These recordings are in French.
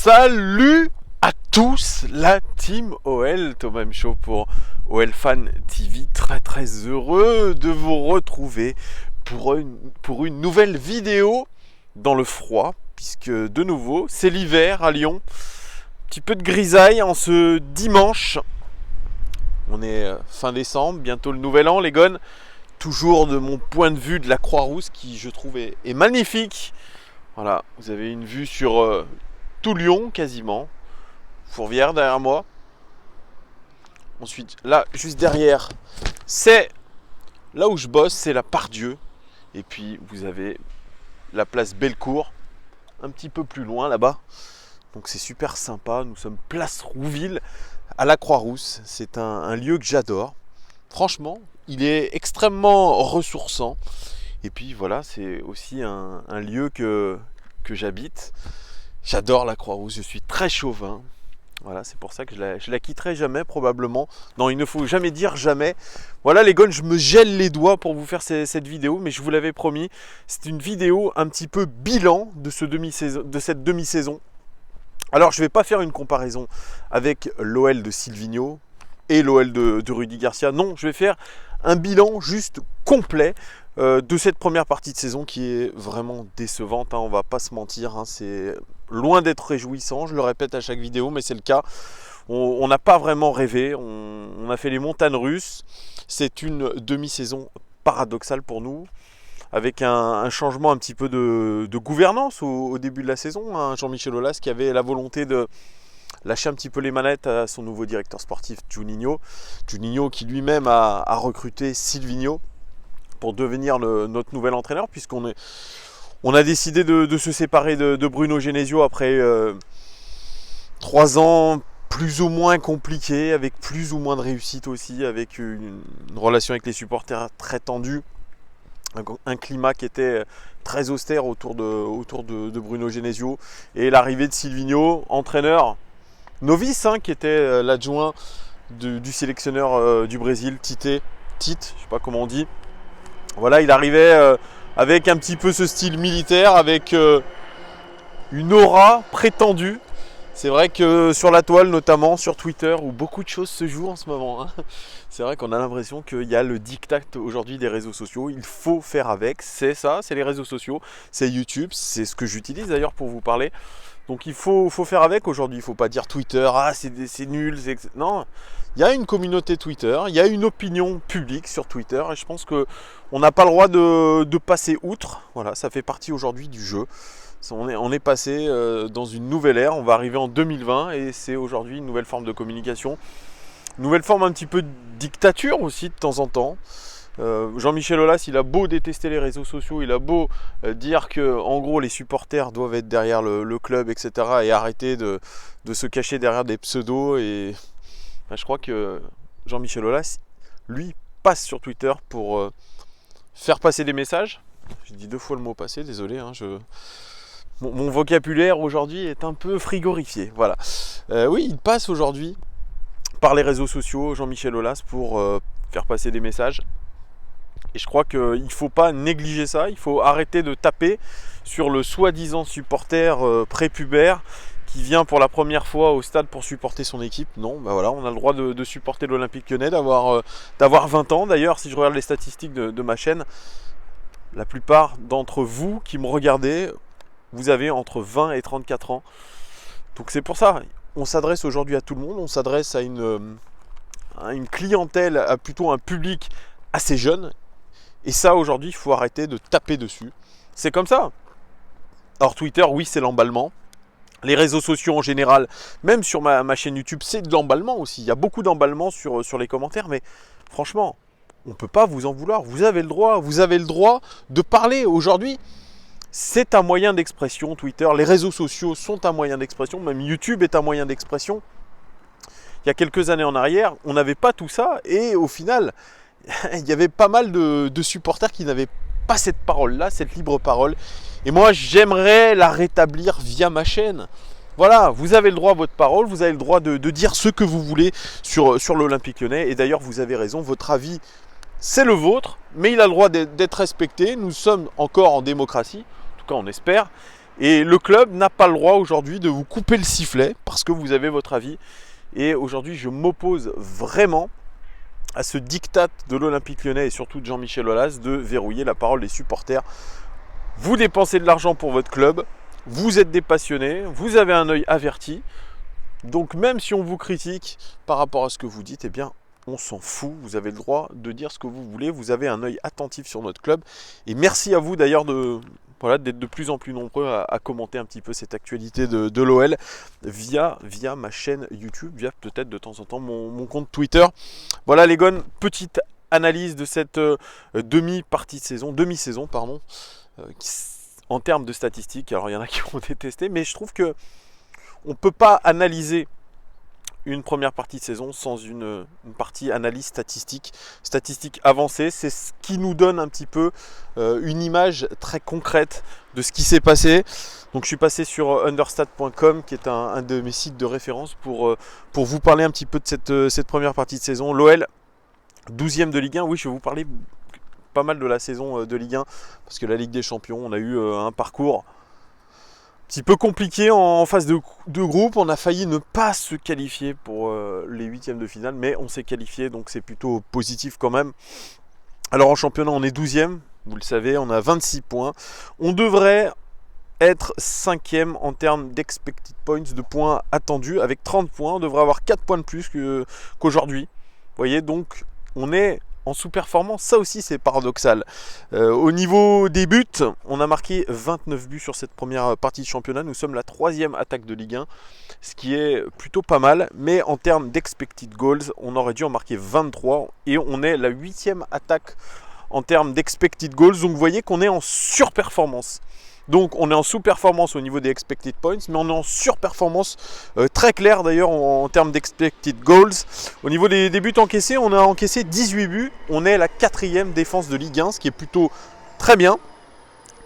Salut à tous, la team OL, Thomas Michaud pour OL Fan TV, très heureux de vous retrouver pour une nouvelle vidéo dans le froid, puisque de nouveau c'est l'hiver à Lyon, un petit peu de grisaille en ce dimanche, on est fin décembre, bientôt le nouvel an les gones, toujours de mon point de vue de la Croix-Rousse qui je trouve est magnifique. Voilà, vous avez une vue sur tout Lyon quasiment, Fourvière derrière moi. Ensuite, là, juste derrière, c'est là où je bosse, c'est la Part-Dieu. Et puis, vous avez la place Bellecour, un petit peu plus loin là-bas. Donc, c'est super sympa. Nous sommes place Rouville, à la Croix-Rousse. C'est un lieu que j'adore. Franchement, il est extrêmement ressourçant. Et puis, voilà, c'est aussi un lieu que j'habite. J'adore la Croix-Rousse, je suis très chauvin. Voilà, c'est pour ça que je la quitterai jamais probablement. Non, il ne faut jamais dire jamais. Voilà les gones, je me gèle les doigts pour vous faire cette vidéo, mais je vous l'avais promis. C'est une vidéo un petit peu bilan de cette demi-saison. Alors, je ne vais pas faire une comparaison avec l'OL de Silvino et l'OL de Rudy Garcia. Non, je vais faire un bilan juste complet de cette première partie de saison qui est vraiment décevante, hein, on va pas se mentir, hein, c'est loin d'être réjouissant, je le répète à chaque vidéo, mais c'est le cas. On n'a pas vraiment rêvé, on a fait les montagnes russes, c'est une demi-saison paradoxale pour nous, avec un changement un petit peu de gouvernance au début de la saison, hein. Jean-Michel Aulas qui avait la volonté de lâcher un petit peu les manettes à son nouveau directeur sportif Juninho qui lui-même a recruté Silvino pour devenir notre nouvel entraîneur, puisqu'on a décidé de se séparer de Bruno Genesio après 3 ans plus ou moins compliqués, avec plus ou moins de réussite aussi, avec une relation avec les supporters très tendue, un climat qui était très austère autour de Bruno Genesio, et l'arrivée de Silvino, entraîneur novice, hein, qui était l'adjoint du sélectionneur du Brésil, Tite, je ne sais pas comment on dit. Voilà, il arrivait avec un petit peu ce style militaire, avec une aura prétendue. C'est vrai que sur la toile, notamment sur Twitter, où beaucoup de choses se jouent en ce moment, hein, c'est vrai qu'on a l'impression qu'il y a le diktat aujourd'hui des réseaux sociaux. Il faut faire avec, c'est ça, c'est les réseaux sociaux, c'est YouTube, c'est ce que j'utilise d'ailleurs pour vous parler. Donc il faut faire avec aujourd'hui, il ne faut pas dire Twitter, ah c'est nul, non. Il y a une communauté Twitter, il y a une opinion publique sur Twitter, et je pense qu'on n'a pas le droit de passer outre. Voilà, ça fait partie aujourd'hui du jeu. On est passé dans une nouvelle ère, on va arriver en 2020, et c'est aujourd'hui une nouvelle forme de communication. Une nouvelle forme un petit peu de dictature aussi de temps en temps. Jean-Michel Aulas, il a beau détester les réseaux sociaux, il a beau dire que en gros les supporters doivent être derrière le club, etc. et arrêter de se cacher derrière des pseudos. Et je crois que Jean-Michel Aulas, lui, passe sur Twitter pour faire passer des messages. J'ai dit 2 fois le mot passer, désolé, hein, mon vocabulaire aujourd'hui est un peu frigorifié. Voilà. Oui, il passe aujourd'hui par les réseaux sociaux, Jean-Michel Aulas, pour faire passer des messages. Et je crois qu'il ne faut pas négliger ça, il faut arrêter de taper sur le soi-disant supporter prépubère qui vient pour la première fois au stade pour supporter son équipe. Non, ben voilà, on a le droit de supporter l'Olympique Lyonnais, d'avoir 20 ans. D'ailleurs, si je regarde les statistiques de ma chaîne, la plupart d'entre vous qui me regardez, vous avez entre 20 et 34 ans. Donc c'est pour ça, on s'adresse aujourd'hui à tout le monde, on s'adresse à une clientèle, à plutôt un public assez jeune. Et ça, aujourd'hui, il faut arrêter de taper dessus. C'est comme ça. Alors Twitter, oui, c'est l'emballement. Les réseaux sociaux en général, même sur ma chaîne YouTube, c'est de l'emballement aussi. Il y a beaucoup d'emballement sur les commentaires, mais franchement, on ne peut pas vous en vouloir. Vous avez le droit de parler. Aujourd'hui, c'est un moyen d'expression, Twitter. Les réseaux sociaux sont un moyen d'expression. Même YouTube est un moyen d'expression. Il y a quelques années en arrière, on n'avait pas tout ça. Et au final, il y avait pas mal de supporters qui n'avaient pas cette parole-là, cette libre parole. Et moi, j'aimerais la rétablir via ma chaîne. Voilà, vous avez le droit à votre parole, vous avez le droit de dire ce que vous voulez sur l'Olympique Lyonnais. Et d'ailleurs, vous avez raison, votre avis, c'est le vôtre, mais il a le droit d'être respecté. Nous sommes encore en démocratie, en tout cas on espère. Et le club n'a pas le droit aujourd'hui de vous couper le sifflet parce que vous avez votre avis. Et aujourd'hui, je m'oppose vraiment à ce diktat de l'Olympique Lyonnais et surtout de Jean-Michel Aulas de verrouiller la parole des supporters. Vous dépensez de l'argent pour votre club, vous êtes des passionnés, vous avez un œil averti. Donc même si on vous critique par rapport à ce que vous dites, eh bien on s'en fout. Vous avez le droit de dire ce que vous voulez. Vous avez un œil attentif sur notre club. Et merci à vous d'ailleurs d'être de plus en plus nombreux à commenter un petit peu cette actualité de l'OL via ma chaîne YouTube, via peut-être de temps en temps mon compte Twitter. Voilà les gars, petite analyse de cette demi-saison, en termes de statistiques. Alors il y en a qui vont détester, mais je trouve que on ne peut pas analyser une première partie de saison sans une partie analyse statistique avancée. C'est ce qui nous donne un petit peu une image très concrète de ce qui s'est passé. Donc je suis passé sur understat.com qui est un de mes sites de référence pour vous parler un petit peu de cette première partie de saison. L'OL 12e de Ligue 1, oui je vais vous parler pas mal de la saison de Ligue 1 parce que la Ligue des Champions, on a eu un parcours petit peu compliqué en phase de groupe. On a failli ne pas se qualifier pour les huitièmes de finale, mais on s'est qualifié, donc c'est plutôt positif quand même. Alors en championnat, on est 12e, vous le savez, on a 26 points. On devrait être 5e en termes d'expected points, de points attendus, avec 30 points. On devrait avoir 4 points de plus qu'aujourd'hui. Vous voyez, donc on est en sous-performance, ça aussi c'est paradoxal. Au niveau des buts, on a marqué 29 buts sur cette première partie de championnat. Nous sommes la 3e attaque de Ligue 1, ce qui est plutôt pas mal. Mais en termes d'expected goals, on aurait dû en marquer 23 et on est la 8e attaque en termes d'expected goals. Donc vous voyez qu'on est en surperformance. Donc on est en sous-performance au niveau des expected points, mais on est en surperformance très claire d'ailleurs en termes d'expected goals. Au niveau des buts encaissés, on a encaissé 18 buts. On est la 4e défense de Ligue 1, ce qui est plutôt très bien.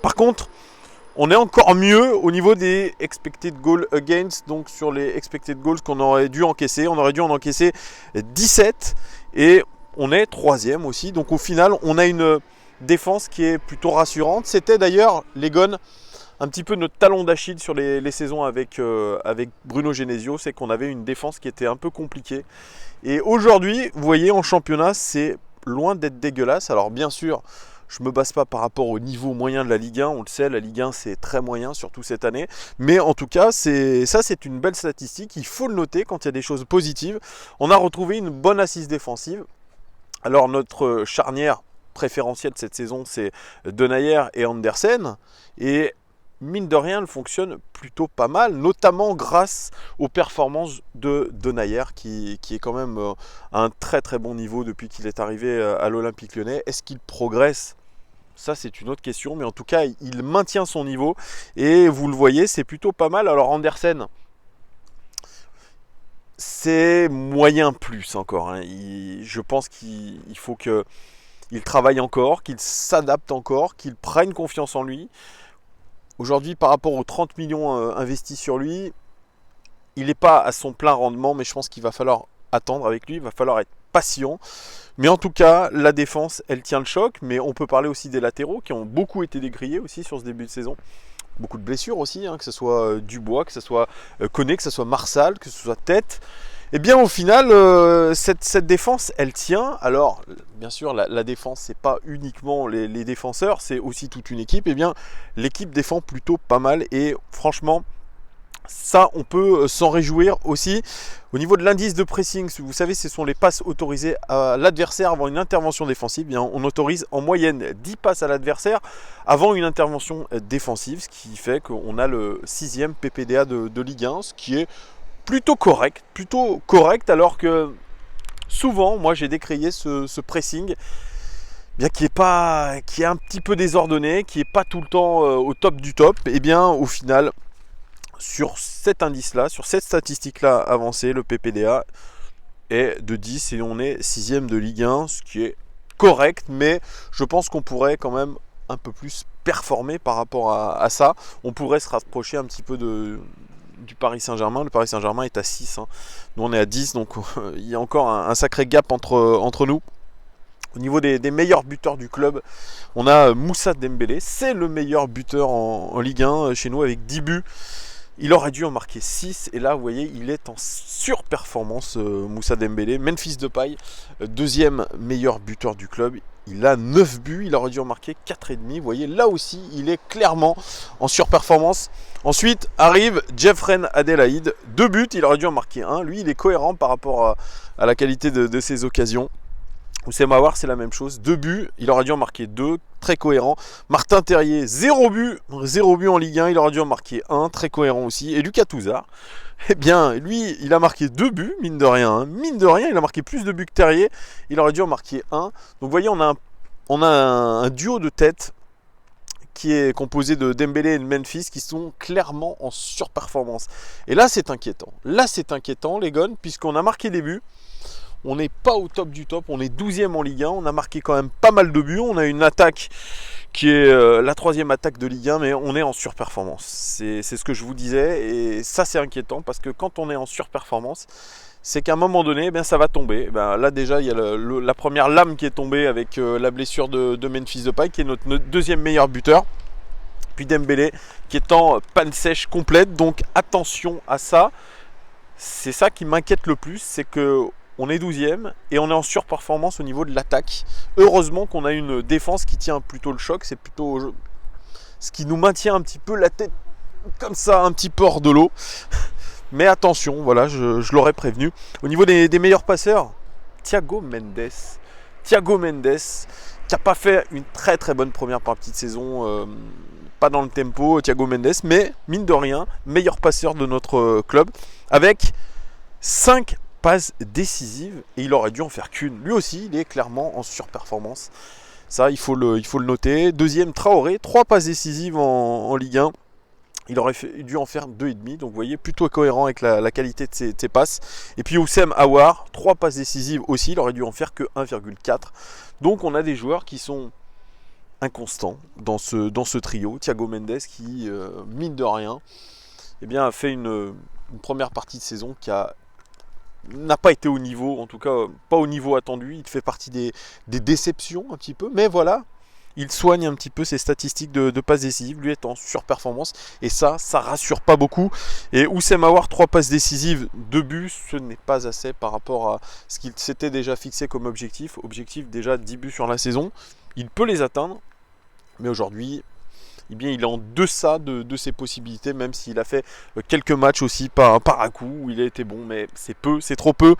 Par contre, on est encore mieux au niveau des expected goals against, donc sur les expected goals qu'on aurait dû encaisser. On aurait dû en encaisser 17 et on est 3e aussi. Donc au final, on a une défense qui est plutôt rassurante. C'était d'ailleurs, les Gones, un petit peu notre talon d'Achille sur les saisons avec Bruno Genesio, c'est qu'on avait une défense qui était un peu compliquée. Et aujourd'hui, vous voyez, en championnat, c'est loin d'être dégueulasse. Alors bien sûr, je ne me base pas par rapport au niveau moyen de la Ligue 1. On le sait, la Ligue 1, c'est très moyen, surtout cette année. Mais en tout cas, c'est une belle statistique. Il faut le noter quand il y a des choses positives. On a retrouvé une bonne assise défensive. Alors notre charnière préférentiel de cette saison, c'est Denayer et Andersen, et mine de rien, elle fonctionne plutôt pas mal, notamment grâce aux performances de Denayer qui est quand même à un très très bon niveau depuis qu'il est arrivé à l'Olympique Lyonnais. Est-ce qu'il progresse ? Ça c'est une autre question, mais en tout cas il maintient son niveau et vous le voyez, c'est plutôt pas mal. Alors Andersen, c'est moyen plus encore, hein. Je pense qu'il faut que il travaille encore, qu'il s'adapte encore, qu'il prenne confiance en lui. Aujourd'hui, par rapport aux 30 millions investis sur lui, il n'est pas à son plein rendement, mais je pense qu'il va falloir attendre avec lui, il va falloir être patient. Mais en tout cas, la défense, elle tient le choc, mais on peut parler aussi des latéraux qui ont beaucoup été décriés aussi sur ce début de saison. Beaucoup de blessures aussi, hein, que ce soit Dubois, que ce soit Koné, que ce soit Marsal, que ce soit Tête. Et bien au final, cette défense, elle tient. Alors, bien sûr, la défense, c'est pas uniquement les défenseurs, c'est aussi toute une équipe. Et bien, l'équipe défend plutôt pas mal. Et franchement, ça, on peut s'en réjouir aussi. Au niveau de l'indice de pressing, vous savez, ce sont les passes autorisées à l'adversaire avant une intervention défensive. Bien, on autorise en moyenne 10 passes à l'adversaire avant une intervention défensive, ce qui fait qu'on a le 6e PPDA de Ligue 1, ce qui est plutôt correct, alors que souvent, moi j'ai décrié ce pressing bien qui est un petit peu désordonné, qui n'est pas tout le temps au top du top. Et bien au final, sur cet indice-là, sur cette statistique-là avancée, le PPDA est de 10 et on est 6e de Ligue 1, ce qui est correct, mais je pense qu'on pourrait quand même un peu plus performer par rapport à ça. On pourrait se rapprocher un petit peu du Paris Saint-Germain. Le Paris Saint-Germain est à 6, hein. Nous on est à 10, donc il y a encore un sacré gap entre nous. Au niveau des meilleurs buteurs du club, on a Moussa Dembélé. C'est le meilleur buteur en Ligue 1 chez nous avec 10 buts. Il aurait dû en marquer 6. Et là, vous voyez, il est en surperformance, Moussa Dembélé. Memphis Depay, deuxième meilleur buteur du club. Il a 9 buts. Il aurait dû en marquer 4,5. Vous voyez, là aussi, il est clairement en surperformance. Ensuite, arrive Jeffren Adelaide. 2 buts. Il aurait dû en marquer 1. Lui, il est cohérent par rapport à la qualité de ses occasions. Oussem Aouar, c'est la même chose. 2 buts, il aurait dû en marquer 2, très cohérent. Martin Terrier, 0 but en Ligue 1, il aurait dû en marquer 1, très cohérent aussi. Et Lucas Touzard, eh bien, lui, il a marqué 2 buts, mine de rien. Hein. Mine de rien, il a marqué plus de buts que Terrier, il aurait dû en marquer 1. Donc, vous voyez, on a un duo de tête qui est composé de Dembélé et de Memphis qui sont clairement en surperformance. Et là, c'est inquiétant. Là, c'est inquiétant, les gars, puisqu'on a marqué des buts. On n'est pas au top du top, on est 12e en Ligue 1, on a marqué quand même pas mal de buts, on a une attaque qui est la 3e attaque de Ligue 1, mais on est en surperformance. C'est ce que je vous disais, et ça c'est inquiétant, parce que quand on est en surperformance, c'est qu'à un moment donné, ça va tomber. Là déjà, il y a la première lame qui est tombée avec la blessure de Memphis Depay, qui est notre deuxième meilleur buteur. Puis Dembélé, qui est en panne sèche complète, donc attention à ça. C'est ça qui m'inquiète le plus, c'est que on est 12e et on est en surperformance au niveau de l'attaque. Heureusement qu'on a une défense qui tient plutôt le choc. C'est plutôt ce qui nous maintient un petit peu la tête comme ça, un petit peu hors de l'eau. Mais attention, voilà, je l'aurais prévenu. Au niveau des meilleurs passeurs, Thiago Mendes. Thiago Mendes, qui n'a pas fait une très très bonne première partie de saison. Pas dans le tempo, Thiago Mendes. Mais mine de rien, meilleur passeur de notre club. Avec 5 passes décisives et il aurait dû en faire qu'une. Lui aussi, il est clairement en surperformance. Ça, il faut le noter. Deuxième, Traoré, 3 passes décisives en Ligue 1. Il aurait dû en faire 2,5. Donc, vous voyez, plutôt cohérent avec la qualité de ses passes. Et puis, Oussem Aouar, 3 passes décisives aussi. Il aurait dû en faire que 1,4. Donc, on a des joueurs qui sont inconstants dans ce trio. Thiago Mendes qui, mine de rien, a fait une première partie de saison qui n'a pas été au niveau, en tout cas pas au niveau attendu. Il fait partie des déceptions un petit peu, mais voilà, il soigne un petit peu ses statistiques de passes décisives. Lui est en surperformance et ça rassure pas beaucoup. Et Oussem Aouar, 3 passes décisives, 2 buts, ce n'est pas assez par rapport à ce qu'il s'était déjà fixé comme objectif. Objectif déjà 10 buts sur la saison. Il peut les atteindre, mais aujourd'hui, il est en deçà de ses possibilités, même s'il a fait quelques matchs aussi par à coup où il a été bon, mais c'est peu, c'est trop peu.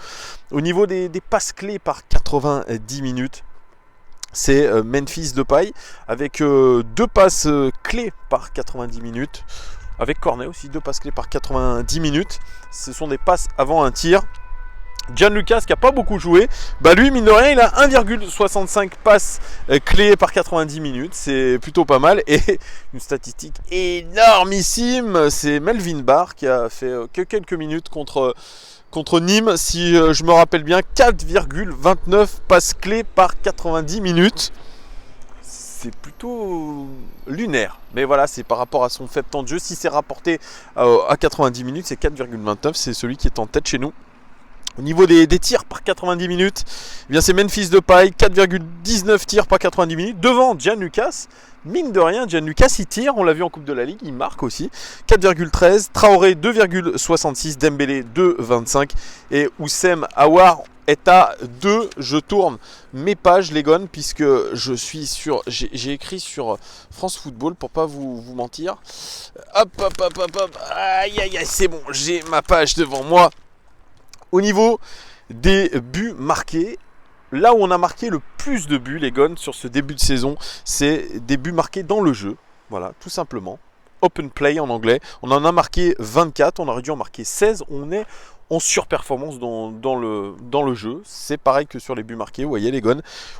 Au niveau des passes clés par 90 minutes, c'est Memphis Depay avec 2 passes clés par 90 minutes. Avec Cornet aussi, 2 passes clés par 90 minutes. Ce sont des passes avant un tir. Gianluca qui n'a pas beaucoup joué, lui mine de rien il a 1,65 passes clés par 90 minutes, c'est plutôt pas mal. Et une statistique énormissime, c'est Melvin Barr qui a fait que quelques minutes contre Nîmes, si je me rappelle bien, 4,29 passes clés par 90 minutes. C'est plutôt lunaire, mais voilà, c'est par rapport à son faible temps de jeu. Si c'est rapporté à 90 minutes, c'est 4,29, c'est celui qui est en tête chez nous. Au niveau des tirs par 90 minutes, c'est Memphis Depay, 4,19 tirs par 90 minutes, devant Gianluca. Mine de rien, Gianluca il tire, on l'a vu en Coupe de la Ligue, il marque aussi, 4,13, Traoré 2,66, Dembélé 2,25 et Oussem Aouar est à 2. Je tourne mes pages, les gars, puisque j'ai écrit sur France Football pour pas vous mentir. Hop, aïe, c'est bon, j'ai ma page devant moi. Au niveau des buts marqués, là où on a marqué le plus de buts, les gars, sur ce début de saison, c'est des buts marqués dans le jeu. Voilà, tout simplement. Open play en anglais. On en a marqué 24, on aurait dû en marquer 16. On est en surperformance dans le jeu. C'est pareil que sur les buts marqués, vous voyez les gars.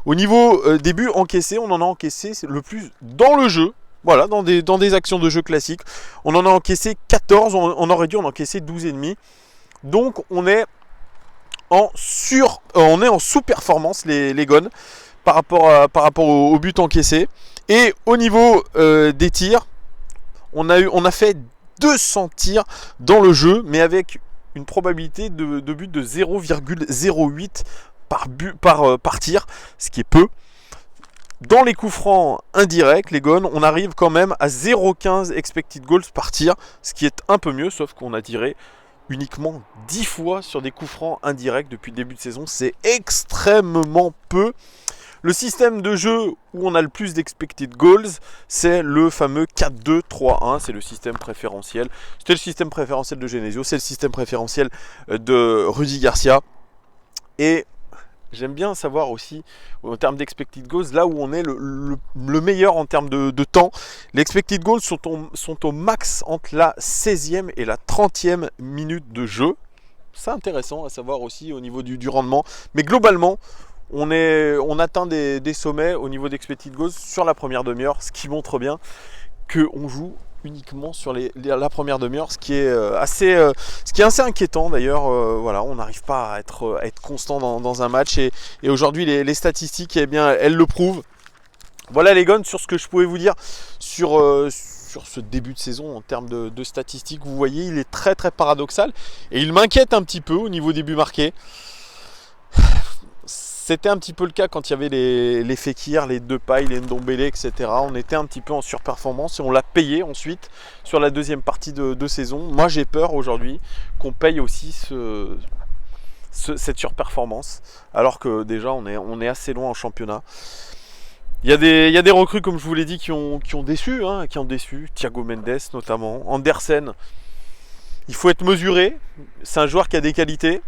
Au niveau des buts encaissés, on en a encaissé le plus dans le jeu. Voilà, dans des actions de jeu classiques. On en a encaissé 14, on aurait dû en encaisser 12,5. Donc on est en sous-performance les gones par rapport au but encaissé. Et au niveau des tirs, on a fait 200 tirs dans le jeu, mais avec une probabilité de but de 0,08 par tir, ce qui est peu. Dans les coups francs indirects, les Gones, on arrive quand même à 0,15 expected goals par tir, ce qui est un peu mieux, sauf qu'on a tiré uniquement 10 fois sur des coups francs indirects depuis le début de saison. C'est extrêmement peu. Le système de jeu où on a le plus d'expected goals, c'est le fameux 4-2-3-1. C'est le système préférentiel. C'était le système préférentiel de Genesio, c'est le système préférentiel de Rudy Garcia. Et j'aime bien savoir aussi, en termes d'expected goals, là où on est le meilleur en termes de temps. Les expected goals sont au max entre la 16e et la 30e minute de jeu. C'est intéressant à savoir aussi au niveau du rendement. Mais globalement, on atteint des sommets au niveau d'expected goals sur la première demi-heure, ce qui montre bien qu'on joue uniquement sur la première demi-heure, ce qui est assez inquiétant d'ailleurs. Voilà, on n'arrive pas à être constant dans un match et aujourd'hui les statistiques, eh bien, elles le prouvent. Voilà les Gones sur ce que je pouvais vous dire sur ce début de saison en termes de statistiques. Vous voyez, il est très très paradoxal et il m'inquiète un petit peu au niveau des buts marqués. C'était un petit peu le cas quand il y avait les Fekir, les Depay, les Ndombele, etc. On était un petit peu en surperformance et on l'a payé ensuite sur la deuxième partie de saison. Moi j'ai peur aujourd'hui qu'on paye aussi cette surperformance, alors que déjà on est assez loin en championnat. Il y a des recrues, comme je vous l'ai dit, qui ont déçu, Thiago Mendes notamment, Andersen. Il faut être mesuré, c'est un joueur qui a des qualités,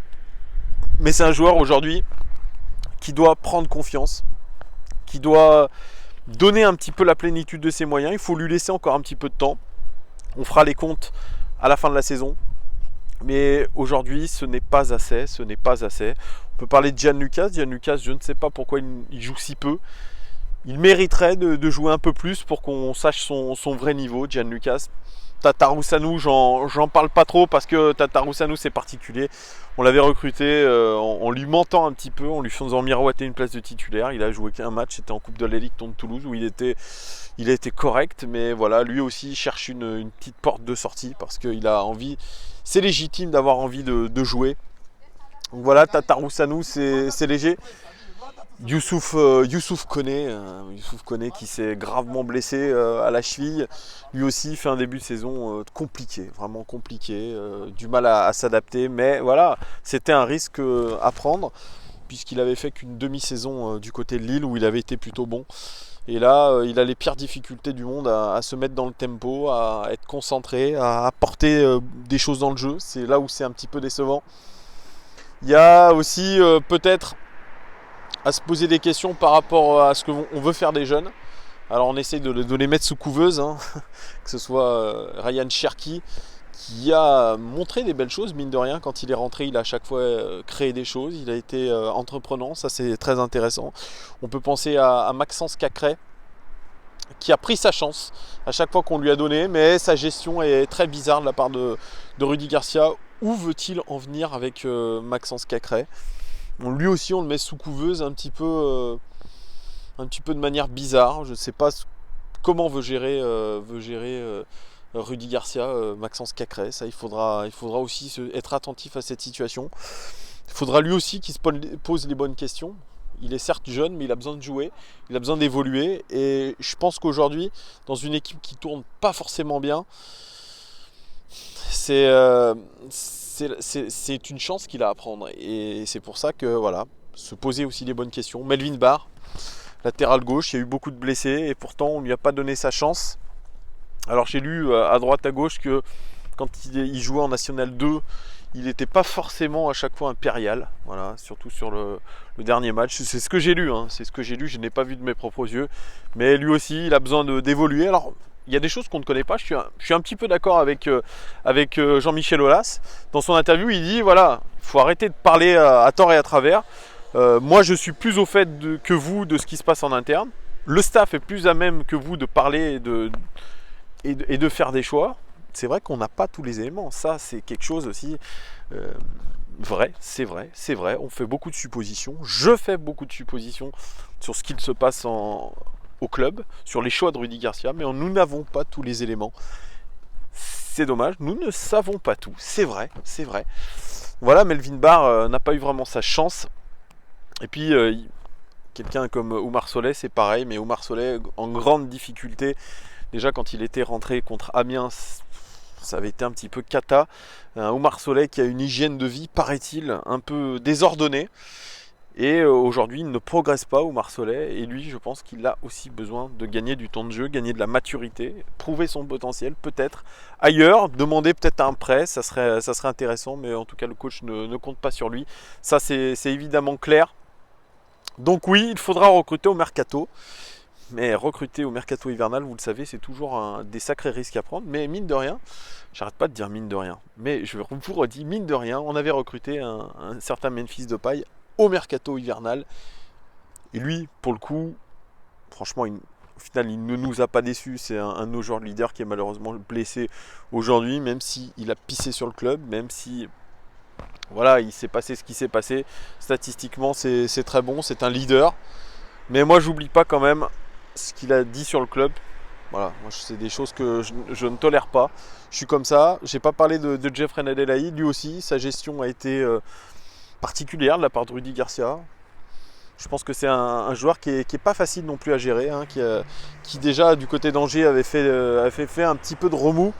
mais c'est un joueur aujourd'hui qui doit prendre confiance, qui doit donner un petit peu la plénitude de ses moyens. Il faut lui laisser encore un petit peu de temps. On fera les comptes à la fin de la saison. Mais aujourd'hui, ce n'est pas assez. On peut parler de Gianluca. Gianluca, je ne sais pas pourquoi il joue si peu. Il mériterait de jouer un peu plus pour qu'on sache son vrai niveau, Gianluca. Tatarusanu, j'en parle pas trop parce que Tatarusanu c'est particulier. On l'avait recruté en lui mentant un petit peu, en lui faisant miroiter une place de titulaire. Il a joué qu'un match, c'était en Coupe de la Ligue contre Toulouse où il a été correct, mais voilà, lui aussi cherche une petite porte de sortie parce qu'il a envie, c'est légitime d'avoir envie de jouer. Donc voilà, Tatarusanu c'est léger. Youssouf Koné qui s'est gravement blessé à la cheville, lui aussi fait un début de saison compliqué, vraiment compliqué, du mal à s'adapter, mais voilà, c'était un risque à prendre puisqu'il avait fait qu'une demi-saison du côté de Lille où il avait été plutôt bon. Et là, il a les pires difficultés du monde à se mettre dans le tempo, à être concentré, à apporter des choses dans le jeu. C'est là où c'est un petit peu décevant. Il y a aussi peut-être à se poser des questions par rapport à ce qu'on veut faire des jeunes. Alors on essaie de les mettre sous couveuse, que ce soit Ryan Cherki qui a montré des belles choses, mine de rien. Quand il est rentré, il a à chaque fois créé des choses, il a été entreprenant, ça c'est très intéressant. On peut penser à Maxence Cacré qui a pris sa chance à chaque fois qu'on lui a donné, mais sa gestion est très bizarre de la part de Rudy Garcia. Où veut-il en venir avec Maxence Cacré ? Lui aussi on le met sous couveuse un petit peu de manière bizarre. Je ne sais pas comment veut gérer Rudy Garcia, Maxence Cacré. Ça, il faudra aussi être attentif à cette situation. Il faudra lui aussi qu'il se pose les bonnes questions. Il est certes jeune, mais il a besoin de jouer, il a besoin d'évoluer. Et je pense qu'aujourd'hui, dans une équipe qui tourne pas forcément bien, c'est une chance qu'il a à prendre. Et c'est pour ça que voilà, se poser aussi les bonnes questions. Melvin Barr, latéral gauche, il y a eu beaucoup de blessés et pourtant on ne lui a pas donné sa chance. Alors j'ai lu à droite à gauche que quand il jouait en National 2, il n'était pas forcément à chaque fois impérial. Voilà, surtout sur le dernier match. C'est ce que j'ai lu, je n'ai pas vu de mes propres yeux. Mais lui aussi, il a besoin d'évoluer. Alors il y a des choses qu'on ne connaît pas. Je suis un petit peu d'accord avec Jean-Michel Aulas. Dans son interview, il dit voilà, il faut arrêter de parler à tort et à travers. Moi, je suis plus au fait que vous de ce qui se passe en interne. Le staff est plus à même que vous de parler et de faire des choix. C'est vrai qu'on n'a pas tous les éléments. Ça, c'est quelque chose aussi vrai. C'est vrai. On fait beaucoup de suppositions. Je fais beaucoup de suppositions sur ce qu'il se passe au club, sur les choix de Rudy Garcia, mais nous n'avons pas tous les éléments. C'est dommage, nous ne savons pas tout. C'est vrai. Voilà, Melvin Barr n'a pas eu vraiment sa chance. Et puis quelqu'un comme Oumar Solet, c'est pareil, mais Oumar Solet en grande difficulté. Déjà quand il était rentré contre Amiens, ça avait été un petit peu cata. Oumar Solet qui a une hygiène de vie, paraît-il, un peu désordonnée. Et aujourd'hui, il ne progresse pas, Oumar Solet. Et lui, je pense qu'il a aussi besoin de gagner du temps de jeu, gagner de la maturité, prouver son potentiel, peut-être ailleurs, demander peut-être un prêt, ça serait intéressant. Mais en tout cas, le coach ne compte pas sur lui. Ça, c'est évidemment clair. Donc oui, il faudra recruter au mercato. Mais recruter au mercato hivernal, vous le savez, c'est toujours des sacrés risques à prendre. Mais mine de rien, j'arrête pas de dire mine de rien, mais je vous redis, mine de rien, on avait recruté un certain Memphis Depay au mercato hivernal. Et lui, pour le coup, franchement, au final, il ne nous a pas déçus. C'est un de nos joueurs leaders qui est malheureusement blessé aujourd'hui, même s'il a pissé sur le club, même si voilà, il s'est passé ce qui s'est passé. Statistiquement, c'est très bon, c'est un leader. Mais moi, j'oublie pas quand même ce qu'il a dit sur le club. Voilà, moi c'est des choses que je ne tolère pas. Je suis comme ça. J'ai pas parlé de Jeffrey Nadelaï, lui aussi, sa gestion a été particulière de la part de Rudy Garcia. Je pense que c'est un joueur qui est pas facile non plus à gérer, hein, qui déjà du côté d'Angers avait fait un petit peu de remous.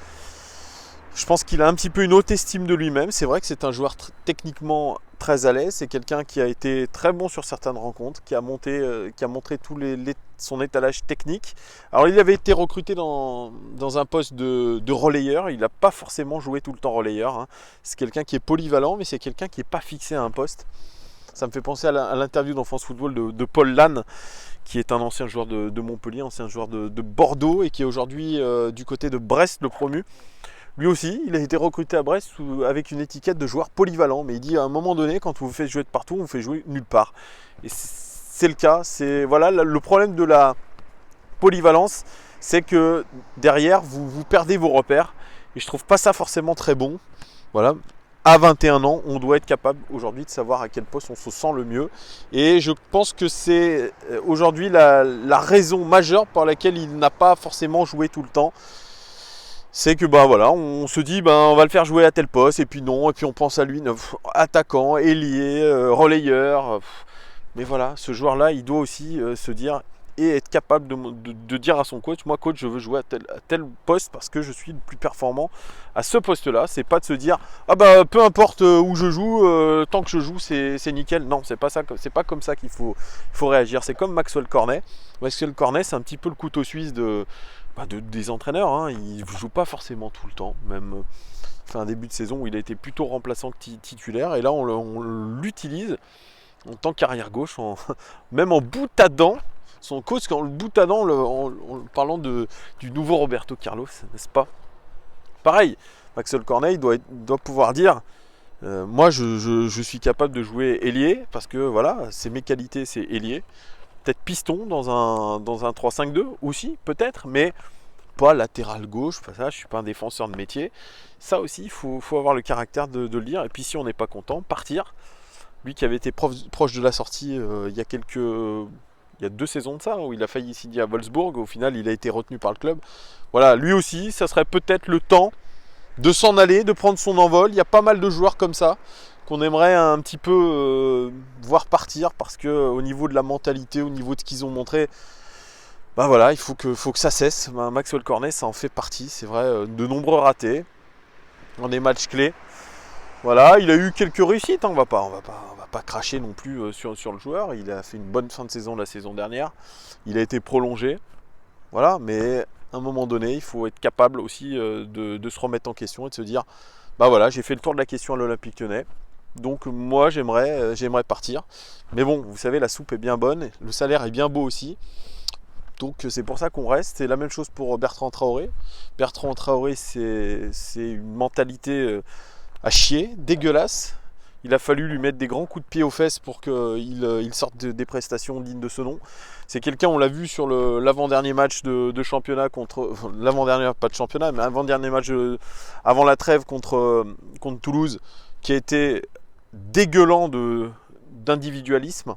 Je pense qu'il a un petit peu une haute estime de lui-même. C'est vrai que c'est un joueur techniquement très à l'aise. C'est quelqu'un qui a été très bon sur certaines rencontres, qui a montré son étalage technique. Alors il avait été recruté dans un poste de relayeur. Il n'a pas forcément joué tout le temps relayeur, hein. C'est quelqu'un qui est polyvalent, mais c'est quelqu'un qui n'est pas fixé à un poste. Ça me fait penser à l'interview d'Enfance Football de Paul Lannes, qui est un ancien joueur de Montpellier, ancien joueur de Bordeaux et qui est aujourd'hui du côté de Brest, le promu. Lui aussi, il a été recruté à Brest avec une étiquette de joueur polyvalent. Mais il dit à un moment donné, quand on vous fait jouer de partout, on vous fait jouer nulle part. Et c'est le cas. Voilà, le problème de la polyvalence, c'est que derrière, vous perdez vos repères. Et je trouve pas ça forcément très bon. Voilà. À 21 ans, on doit être capable aujourd'hui de savoir à quel poste on se sent le mieux. Et je pense que c'est aujourd'hui la raison majeure pour laquelle il n'a pas forcément joué tout le temps. C'est que voilà, on se dit on va le faire jouer à tel poste et puis non, et puis on pense à lui, attaquant, ailier, relayeur. Mais voilà, ce joueur-là, il doit aussi se dire et être capable de dire à son coach, moi coach, je veux jouer à tel poste parce que je suis le plus performant à ce poste-là. C'est pas de se dire peu importe où je joue, tant que je joue c'est nickel. Non, c'est pas ça, c'est pas comme ça qu'il faut réagir. C'est comme Maxwell Cornet. Maxwell Cornet, c'est un petit peu le couteau suisse des entraîneurs, hein. Il ne joue pas forcément tout le temps, même un début de saison où il a été plutôt remplaçant que titulaire, et là on l'utilise en tant qu'arrière gauche, même en boutadant son coach, en le boutadant en parlant du nouveau Roberto Carlos, n'est-ce pas? Pareil, Maxwell Cornet doit pouvoir dire moi je suis capable de jouer ailier, parce que voilà, c'est mes qualités, c'est ailier. Peut-être piston dans un 3-5-2 aussi, peut-être, mais pas latéral gauche. Ça, je ne suis pas un défenseur de métier. Ça aussi, il faut avoir le caractère de le dire. Et puis si on n'est pas content, partir. Lui qui avait été proche de la sortie il y a 2 saisons de ça, où il a failli signer à Wolfsburg. Au final, il a été retenu par le club. Voilà, lui aussi, ça serait peut-être le temps de s'en aller, de prendre son envol. Il y a pas mal de joueurs comme ça qu'on aimerait un petit peu voir partir, parce que au niveau de la mentalité, au niveau de ce qu'ils ont montré, voilà, il faut que ça cesse. Maxwell Cornet, ça en fait partie, c'est vrai, de nombreux ratés dans des matchs clés. Voilà, il a eu quelques réussites, hein. On va pas cracher non plus sur le joueur. Il a fait une bonne fin de saison la saison dernière. Il a été prolongé. Voilà, mais à un moment donné, il faut être capable aussi de se remettre en question et de se dire voilà, j'ai fait le tour de la question à l'Olympique Lyonnais. Donc moi j'aimerais partir. Mais bon, vous savez, la soupe est bien bonne, le salaire est bien beau aussi. Donc c'est pour ça qu'on reste. C'est la même chose pour Bertrand Traoré. Bertrand Traoré, c'est une mentalité à chier, dégueulasse. Il a fallu lui mettre des grands coups de pied aux fesses pour qu'il sorte des prestations dignes de ce nom. C'est quelqu'un, on l'a vu sur l'avant-dernier match de championnat l'avant-dernier, pas de championnat, mais avant-dernier match avant la trêve contre Toulouse, qui a été dégueulant d'individualisme.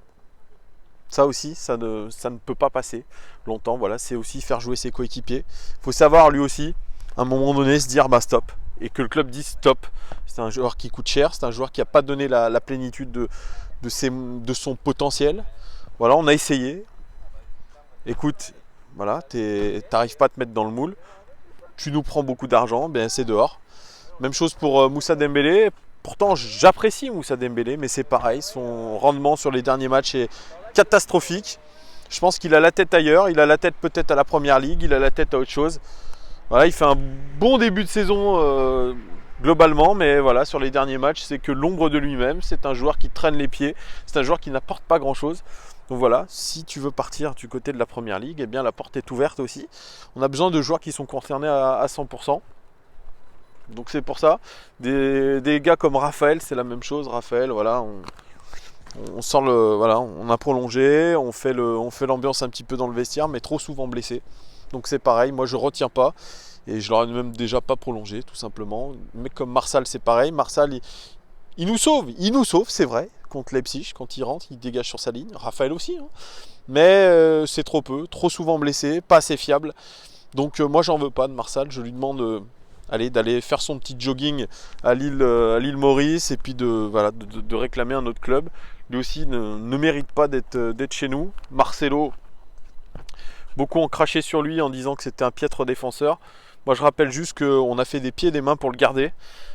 Ça aussi, ça ne peut pas passer longtemps. Voilà, c'est aussi faire jouer ses coéquipiers. Il faut savoir lui aussi, à un moment donné, se dire stop. et que le club dise stop. C'est un joueur qui coûte cher, c'est un joueur qui n'a pas donné la plénitude de son potentiel. Voilà, on a essayé. Écoute, voilà, t'arrives pas à te mettre dans le moule. Tu nous prends beaucoup d'argent, bien c'est dehors. Même chose pour Moussa Dembélé. Pourtant, j'apprécie Moussa Dembélé, mais c'est pareil. Son rendement sur les derniers matchs est catastrophique. Je pense qu'il a la tête ailleurs. Il a la tête peut-être à la Première Ligue. Il a la tête à autre chose. Voilà, il fait un bon début de saison globalement, mais voilà, sur les derniers matchs, c'est que l'ombre de lui-même. C'est un joueur qui traîne les pieds. C'est un joueur qui n'apporte pas grand-chose. Donc voilà, si tu veux partir du côté de la Première Ligue, eh bien la porte est ouverte aussi. On a besoin de joueurs qui sont concernés à 100%. Donc c'est pour ça. Des gars comme Raphaël, c'est la même chose. Raphaël, voilà, on sort voilà, on a prolongé, on fait l'ambiance un petit peu dans le vestiaire, mais trop souvent blessé. Donc c'est pareil, moi je retiens pas. Et je l'aurais même déjà pas prolongé, tout simplement. Mais comme Marsal, c'est pareil. Marsal, il nous sauve, c'est vrai. Contre Leipzig, quand il rentre, il dégage sur sa ligne. Raphaël aussi, hein. Mais c'est trop peu, trop souvent blessé, pas assez fiable. Donc moi j'en veux pas de Marsal. Je lui demande d'aller faire son petit jogging à l'île Maurice et puis de réclamer un autre club. Lui aussi ne mérite pas d'être chez nous. Marcelo, beaucoup ont craché sur lui en disant que c'était un piètre défenseur. Moi je rappelle juste qu'on a fait des pieds et des mains pour le garder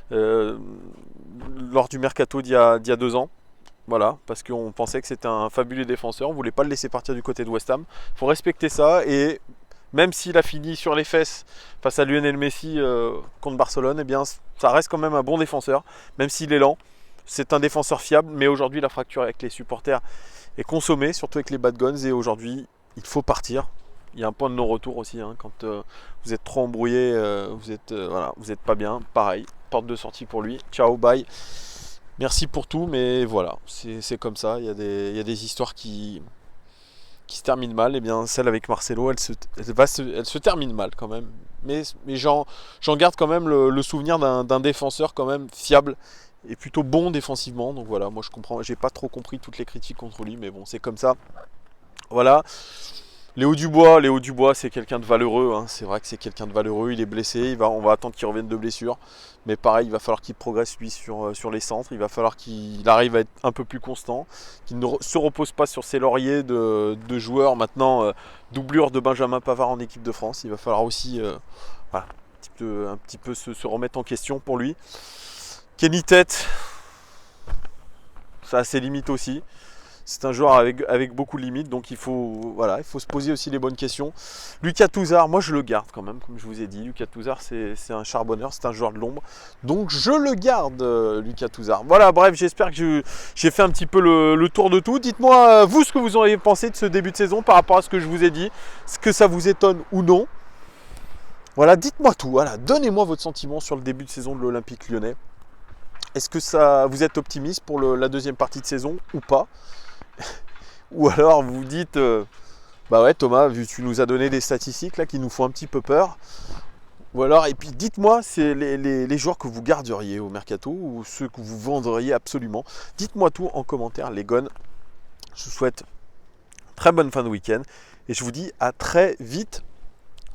lors du mercato d'il y a 2 ans. Voilà, parce qu'on pensait que c'était un fabuleux défenseur, on ne voulait pas le laisser partir du côté de West Ham. Il faut respecter ça, et même s'il a fini sur les fesses face à Lionel Messi contre Barcelone, eh bien ça reste quand même un bon défenseur, même s'il est lent. C'est un défenseur fiable, mais aujourd'hui la fracture avec les supporters est consommée, surtout avec les bad guns, et aujourd'hui il faut partir. Il y a un point de non-retour aussi, hein, quand vous êtes trop embrouillé, vous êtes pas bien, pareil, porte de sortie pour lui, ciao, bye. Merci pour tout, mais voilà, c'est comme ça. Il y a des histoires qui se terminent mal. Et bien celle avec Marcelo, elle se termine mal quand même. Mais j'en garde quand même le souvenir d'un défenseur quand même fiable et plutôt bon défensivement. Donc voilà, moi je comprends, j'ai pas trop compris toutes les critiques contre lui, mais bon, c'est comme ça. Voilà. Léo Dubois, c'est quelqu'un de valeureux, hein. C'est vrai que c'est quelqu'un de valeureux, il est blessé, on va attendre qu'il revienne de blessure. Mais pareil, il va falloir qu'il progresse lui sur les centres, il va falloir qu'il arrive à être un peu plus constant, qu'il ne se repose pas sur ses lauriers de joueurs maintenant doublure de Benjamin Pavard en équipe de France. Il va falloir aussi voilà, un petit peu se remettre en question pour lui. Kenny Tête, ça a ses limites aussi. C'est un joueur avec beaucoup de limites, donc il faut se poser aussi les bonnes questions. Lucas Touzard, moi je le garde quand même, comme je vous ai dit. Lucas Touzard, c'est un charbonneur, c'est un joueur de l'ombre. Donc je le garde, Lucas Touzard. Voilà, bref, j'espère que j'ai fait un petit peu le tour de tout. Dites-moi, vous, ce que vous en avez pensé de ce début de saison par rapport à ce que je vous ai dit. Est-ce que ça vous étonne ou non? Voilà, dites-moi tout. Voilà, donnez-moi votre sentiment sur le début de saison de l'Olympique Lyonnais. Est-ce que vous êtes optimiste pour la deuxième partie de saison ou pas? Ou alors vous dites bah ouais Thomas, tu nous as donné des statistiques là qui nous font un petit peu peur. Ou alors, et puis dites-moi, c'est les joueurs que vous garderiez au mercato ou ceux que vous vendriez absolument. Dites-moi tout en commentaire les gones. Je vous souhaite très bonne fin de week-end et je vous dis à très vite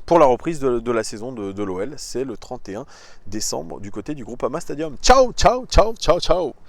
pour la reprise de la saison de l'OL. C'est le 31 décembre du côté du Groupama Stadium. Ciao, ciao, ciao, ciao, ciao.